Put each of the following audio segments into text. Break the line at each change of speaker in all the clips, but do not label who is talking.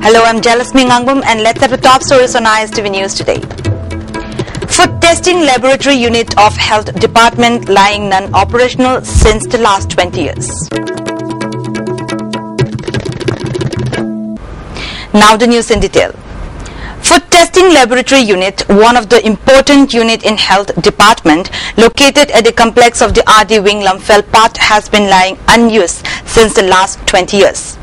Hello, I'm Jalasmi Ngangbum and let's have the top stories on ISTV News today. Food testing laboratory unit of Health Department lying non-operational since the last 20 years. Now the news in detail. Food testing laboratory unit, one of the important unit in Health Department, located at the complex of the RD Wing Lamphel Path, has been lying unused since the last 20 years.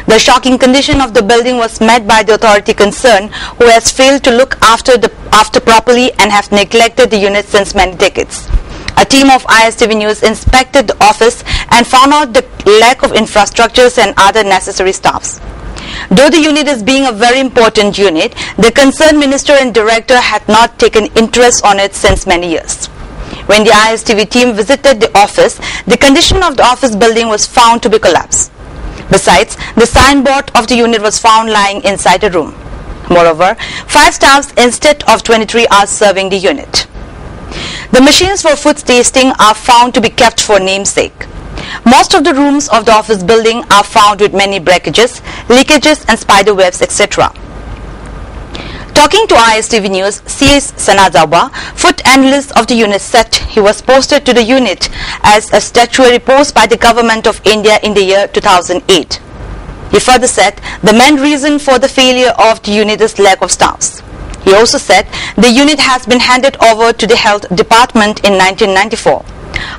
The shocking condition of the building was met by the authority concerned, who has failed to look after properly and have neglected the unit since many decades. A team of ISTV News inspected the office and found out the lack of infrastructures and other necessary staffs. Though the unit is being a very important unit, the concerned minister and director had not taken interest on it since many years. When the ISTV team visited the office, the condition of the office building was found to be collapsed. Besides, the signboard of the unit was found lying inside the room. Moreover, 5 staffs instead of 23 are serving the unit. The machines for food tasting are found to be kept for namesake. Most of the rooms of the office building are found with many breakages, leakages and spider webs, etc. Talking to ISTV News, C.S. Sanazawa, food analyst of the unit, said he was posted to the unit as a statutory post by the government of India in the year 2008. He further said the main reason for the failure of the unit is lack of staffs. He also said the unit has been handed over to the Health Department in 1994.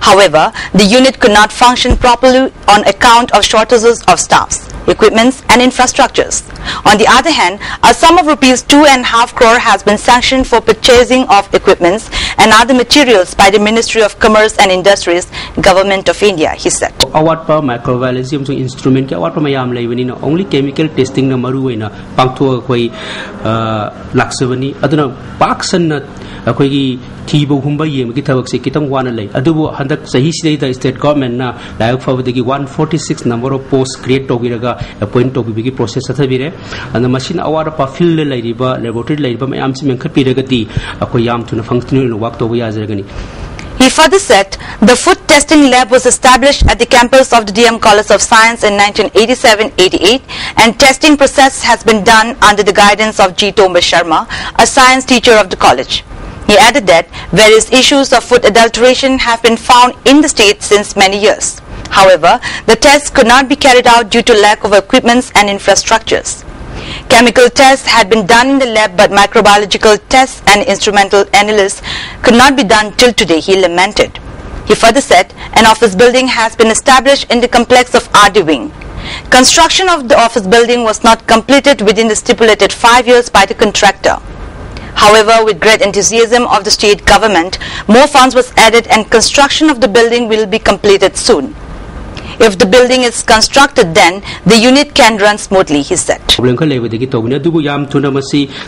However, the unit could not function properly on account of shortages of staffs, equipments and infrastructures. On the other hand, a sum of rupees 2.5 crore has been sanctioned for purchasing of equipments and other materials by the Ministry of Commerce and Industries, Government of India, he said.
Award pa microbiology instrument ke award pa mayam laibani na only chemical testing na maru na pangtho koi laksavani aduna paksan na koi gi thibo humba yem ki thabak se kitang wana lai adubu handak sahi sidai the state government na layok fawdagi 146 number of posts create togiraga appoint togibigi process athabire and the machine award pa field lairiba laboratory lairiba mayam si menkhat piragati akoi yam thuna functional work to yazaragani.
He further said the food testing lab was established at the campus of the DM College of Science in 1987-88 and testing process has been done under the guidance of G. Tomba Sharma, a science teacher of the college. He added that various issues of food adulteration have been found in the state since many years. However, the tests could not be carried out due to lack of equipments and infrastructures. Chemical tests had been done in the lab, but microbiological tests and instrumental analysis could not be done till today, he lamented. He further said an office building has been established in the complex of RD Wing. Construction of the office building was not completed within the stipulated 5 years by the contractor. However, with great enthusiasm of the state government, more funds was added and construction of the building will be completed soon. If the building is constructed, then the unit can run smoothly, he said.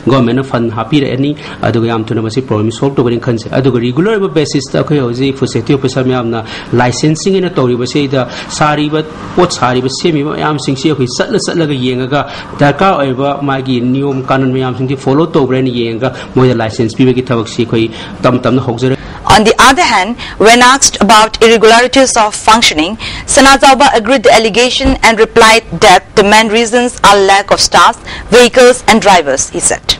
Government fund happy any problem solved regular basis for safety officer licensing in a Tori was say the Sari but what's Hari was semi am sing here with Sutlaga Yenga, Daka over Maggie New Canon Yam follow to Bren Yenga, more license people get Tam Tam Hoxer.
On the other hand, when asked about irregularities of functioning, Sanazawa agreed the allegation and replied that the main reasons are lack of staff, vehicles and drivers, he said.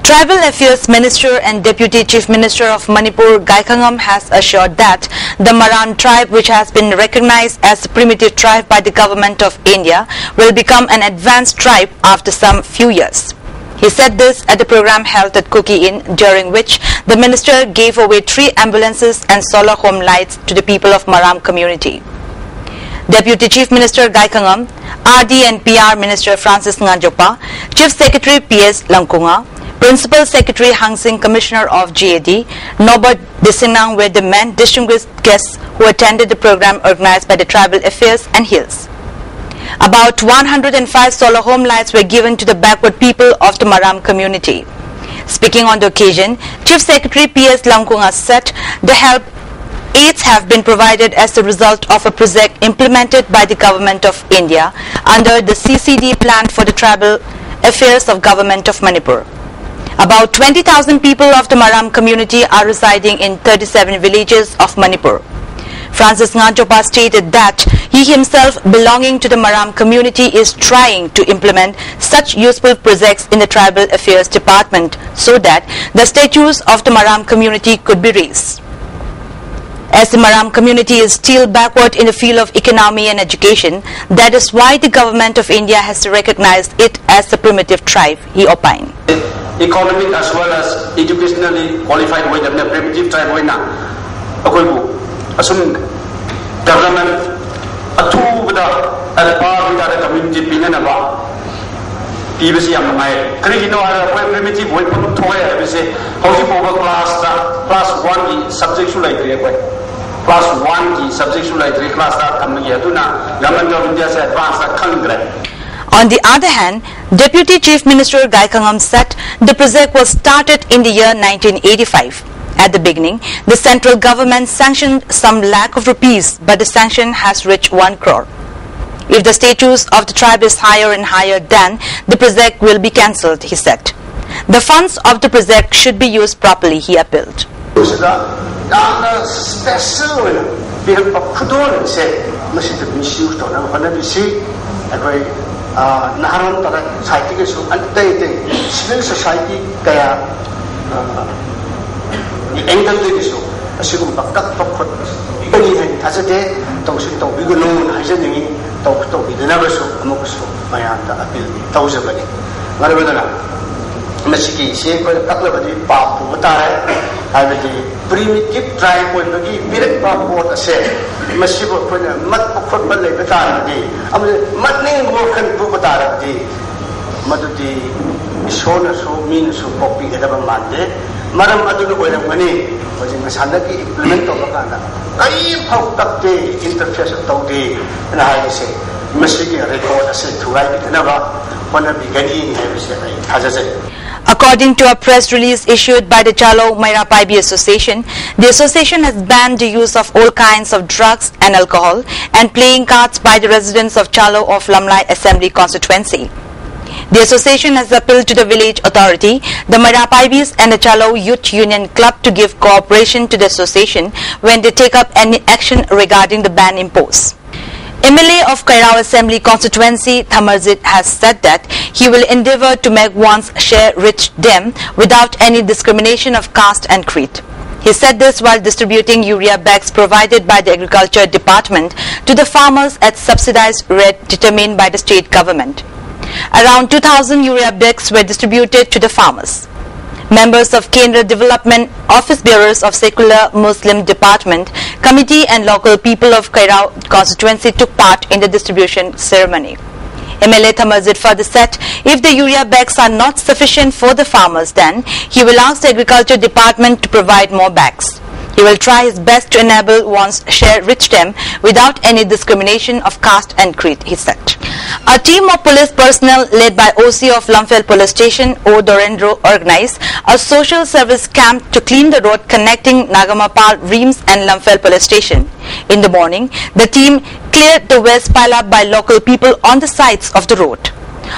Tribal Affairs Minister and Deputy Chief Minister of Manipur, Gaikangam, has assured that the Maram tribe, which has been recognized as a primitive tribe by the Government of India, will become an advanced tribe after some few years. He said this at the program held at Cookie Inn, during which the minister gave away 3 ambulances and solar home lights to the people of Maram community. Deputy Chief Minister Gaikangam, RD and PR Minister Francis Nganjopa, Chief Secretary P.S. Langkunga, Principal Secretary Hang Singh, Commissioner of GAD, Norbert Disinang were the main distinguished guests who attended the program organized by the Tribal Affairs and Hills. About 105 solar home lights were given to the backward people of the Maram community. Speaking on the occasion, Chief Secretary P.S. Langkunga said the help aids have been provided as a result of a project implemented by the Government of India under the CCD plan for the Tribal Affairs of Government of Manipur. About 20,000 people of the Maram community are residing in 37 villages of Manipur. Francis Nganjopa stated that He himself, belonging to the Maram community, is trying to implement such useful projects in the Tribal Affairs Department so that the status of the Maram community could be raised. As the Maram community is still backward in the field of economy and education, that is why the government of India has recognized it as a primitive tribe, he opined.
Economic as well as educationally qualified with the primitive tribe government with the community primitive way class 1 subject class 1 subject class government of India advanced.
On the other hand, Deputy Chief Minister Gaikangam said the project was started in the year 1985. At the beginning, the central government sanctioned some lakh of rupees, but the sanction has reached 1 crore. If the status of the tribe is higher and higher, then the project will be cancelled, he said. The funds of the project should be used properly, he appealed.
Civil society primitive tribe Madam Adulu Mani was in Masandaki implement of Baganda. I have interface of Tauti, and I say, Messiki record I said to write it never when I beginning has I said.
According to a press release issued by the Chalo Mairapaibi Association, the association has banned the use of all kinds of drugs and alcohol and playing cards by the residents of Chalo of Lamlai Assembly constituency. The association has appealed to the village authority, the Mairapaibis and the Chalo Youth Union Club to give cooperation to the association when they take up any action regarding the ban imposed. MLA of Kairao Assembly constituency Thamarjit has said that he will endeavour to make one's share reach them without any discrimination of caste and creed. He said this while distributing urea bags provided by the Agriculture Department to the farmers at subsidized rate determined by the state government. Around 2,000 urea bags were distributed to the farmers. Members of Kendra Development, office bearers of Secular Muslim Department, Committee and local people of Kairao constituency took part in the distribution ceremony. MLA Thamarjit further said if the urea bags are not sufficient for the farmers, then he will ask the Agriculture Department to provide more bags. He will try his best to enable one's share reach them without any discrimination of caste and creed, he said. A team of police personnel led by OC of Lamphel Police Station, O. Dorendro, organized a social service camp to clean the road connecting Nagamapal, Reams and Lamphel Police Station. In the morning, the team cleared the waste pile up by local people on the sides of the road.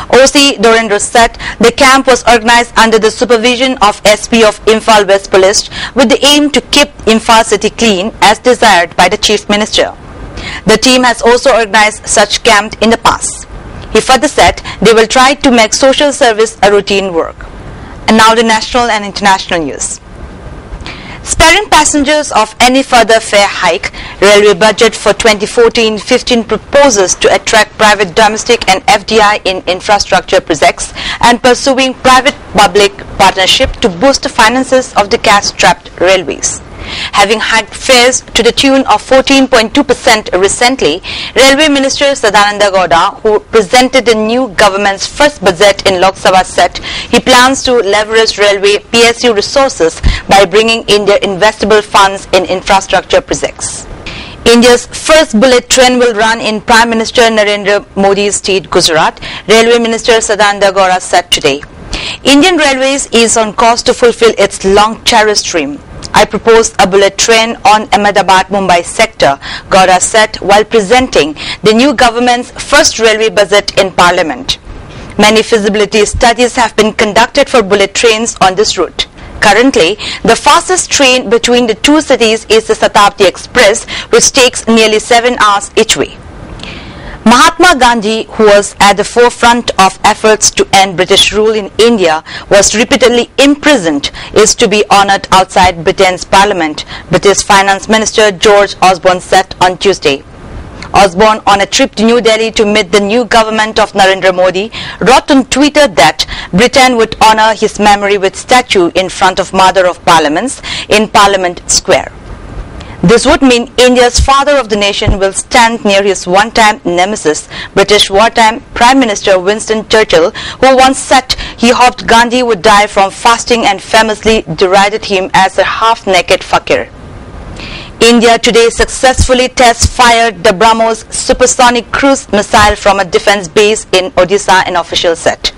OC Dorendra said the camp was organized under the supervision of SP of Imphal West Police with the aim to keep Imphal city clean as desired by the Chief Minister. The team has also organized such camps in the past. He further said they will try to make social service a routine work. And now the national and international news. Sparing passengers of any further fare hike, Railway Budget for 2014-15 proposes to attract private domestic and FDI in infrastructure projects and pursuing private-public partnership to boost the finances of the cash-strapped railways. Having hiked fares to the tune of 14.2% recently, Railway Minister Sadananda Gowda, who presented the new government's first budget in Lok Sabha, said he plans to leverage railway PSU resources by bringing in their investable funds in infrastructure projects. India's first bullet train will run in Prime Minister Narendra Modi's state Gujarat, Railway Minister Sadananda Gowda said today. Indian Railways is on course to fulfill its long-cherished dream. I proposed a bullet train on Ahmedabad-Mumbai sector, Gowda said while presenting the new government's first railway budget in Parliament. Many feasibility studies have been conducted for bullet trains on this route. Currently, the fastest train between the two cities is the Shatabdi Express, which takes nearly 7 hours each way. Mahatma Gandhi, who was at the forefront of efforts to end British rule in India, was repeatedly imprisoned, is to be honoured outside Britain's Parliament, British Finance Minister George Osborne said on Tuesday. Osborne, on a trip to New Delhi to meet the new government of Narendra Modi, wrote on Twitter that Britain would honour his memory with statue in front of Mother of Parliaments in Parliament Square. This would mean India's father of the nation will stand near his one-time nemesis, British wartime Prime Minister Winston Churchill, who once said he hoped Gandhi would die from fasting and famously derided him as a half-naked fakir. India today successfully test-fired the BrahMos supersonic cruise missile from a defence base in Odisha, an official said.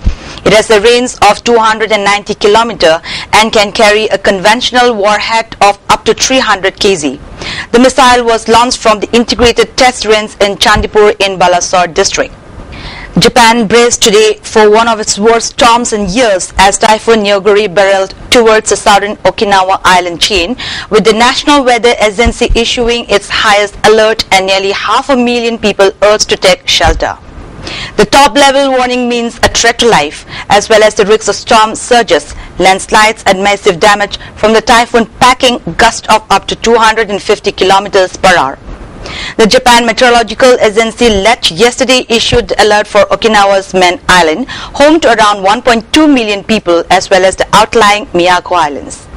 It has a range of 290 km and can carry a conventional warhead of up to 300 kg. The missile was launched from the integrated test range in Chandipur in Balasore district. Japan braced today for one of its worst storms in years as Typhoon Nyoguri barreled towards the southern Okinawa island chain, with the National Weather Agency issuing its highest alert and nearly 500,000 people urged to take shelter. The top-level warning means a threat to life, as well as the risk of storm surges, landslides and massive damage from the typhoon packing gusts of up to 250 km per hour. The Japan Meteorological Agency late yesterday issued the alert for Okinawa's main island, home to around 1.2 million people, as well as the outlying Miyako Islands.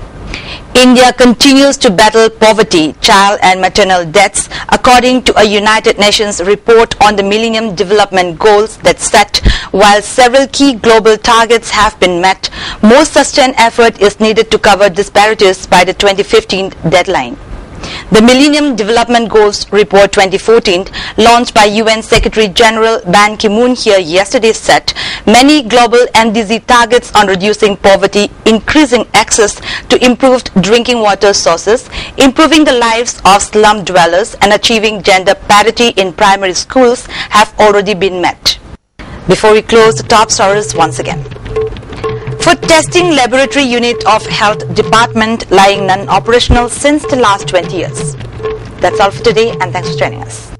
India continues to battle poverty, child and maternal deaths, according to a United Nations report on the Millennium Development Goals that set, while several key global targets have been met, more sustained effort is needed to cover disparities by the 2015 deadline. The Millennium Development Goals Report 2014, launched by UN Secretary General Ban Ki-moon here yesterday, said many global MDG targets on reducing poverty, increasing access to improved drinking water sources, improving the lives of slum dwellers and achieving gender parity in primary schools have already been met. Before we close, the top stories once again. Food testing laboratory unit of health department lying non-operational since the last 20 years. That's all for today, and thanks for joining us.